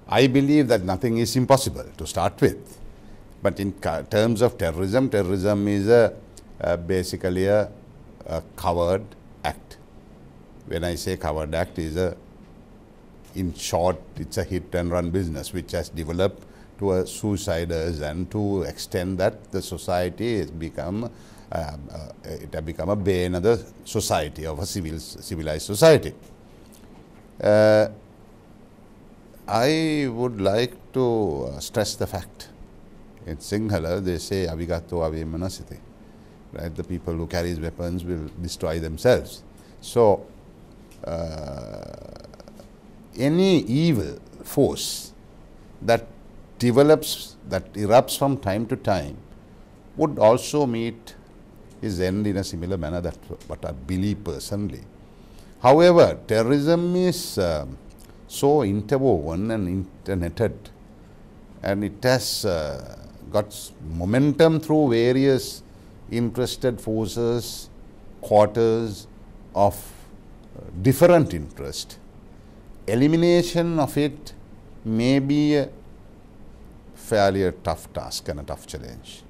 I believe that nothing is impossible to start with. But in terms of terrorism, terrorism is basically a covered act. When I say covered act, in short, it's a hit and run business which has developed to a suiciders and to extend that the society has become it has become a bane of the society, of a civilized society. I would like to stress the fact. In Sinhala, they say avigatto avimanasiti. Right? The people who carry weapons will destroy themselves. So, any evil force that develops, that erupts from time to time, would also meet his end in a similar manner. That's what I believe personally. However, terrorism is so interwoven and internetted, and it has got momentum through various interested forces, quarters of different interest. Elimination of it may be a fairly tough task and a tough challenge.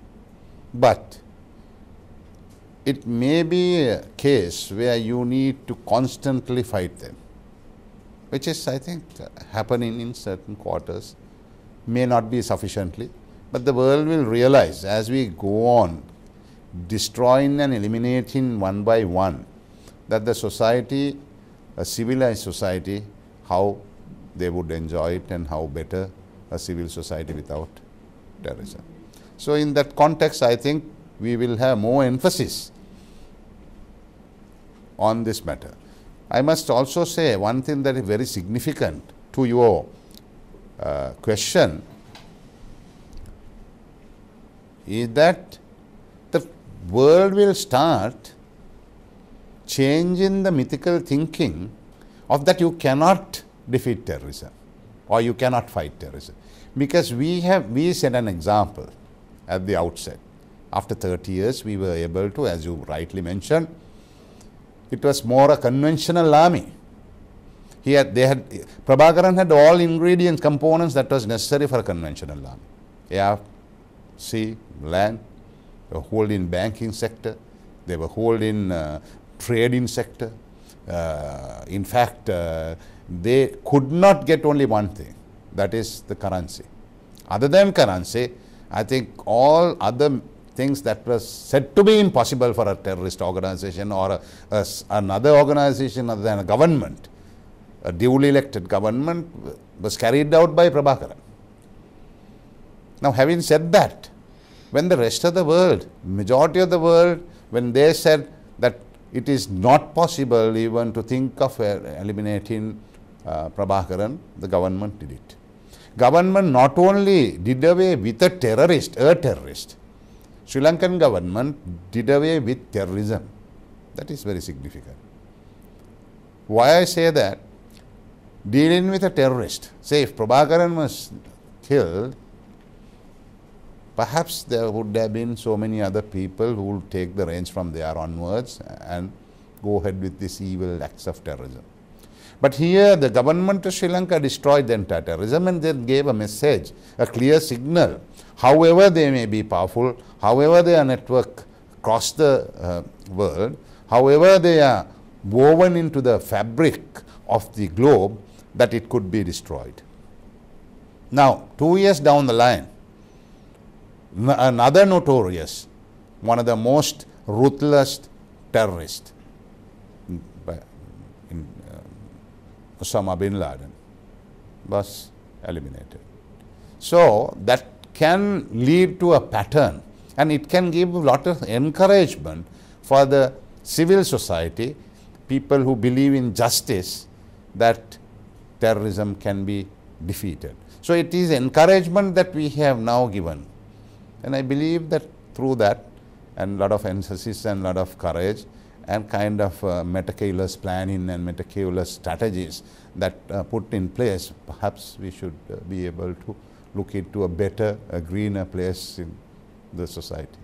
But it may be a case where you need to constantly fight them, which is, I think, happening in certain quarters. May not be sufficiently, but the world will realize as we go on destroying and eliminating one by one, that the society, a civilized society, how they would enjoy it and how better a civil society without terrorism. So, in that context, I think we will have more emphasis on this matter. I must also say one thing that is very significant to your question is that the world will start changing the mythical thinking of that you cannot defeat terrorism or you cannot fight terrorism. Because we set an example at the outset. After 30 years, we were able to, as you rightly mentioned, it was more a conventional army. Prabhakaran had all ingredients, components that was necessary for a conventional army. Air, sea, land, they were hold in banking sector, they were hold in trading sector. In fact, they could not get only one thing, that is the currency. Other than currency, I think all other things that was said to be impossible for a terrorist organization or another organization other than a government, a duly elected government, was carried out by Prabhakaran. Now, having said that, when the rest of the world, majority of the world, when they said that it is not possible even to think of eliminating Prabhakaran, the government did it. Government not only did away with a terrorist, Sri Lankan government did away with terrorism. That is very significant. Why I say that? Dealing with a terrorist, say if Prabhakaran was killed, perhaps there would have been so many other people who would take the reins from there onwards and go ahead with these evil acts of terrorism. But here the government of Sri Lanka destroyed the entire terrorism and then gave a message, a clear signal. However they may be powerful, however their network across the world, however they are woven into the fabric of the globe, that it could be destroyed. Now, 2 years down the line, another notorious, one of the most ruthless terrorists, Osama bin Laden, was eliminated. So, that can lead to a pattern and it can give a lot of encouragement for the civil society, people who believe in justice, that terrorism can be defeated. So, it is encouragement that we have now given, and I believe that through that and lot of emphasis and lot of courage and kind of meticulous planning and meticulous strategies that put in place, perhaps we should be able to look into a better, a greener place in the society.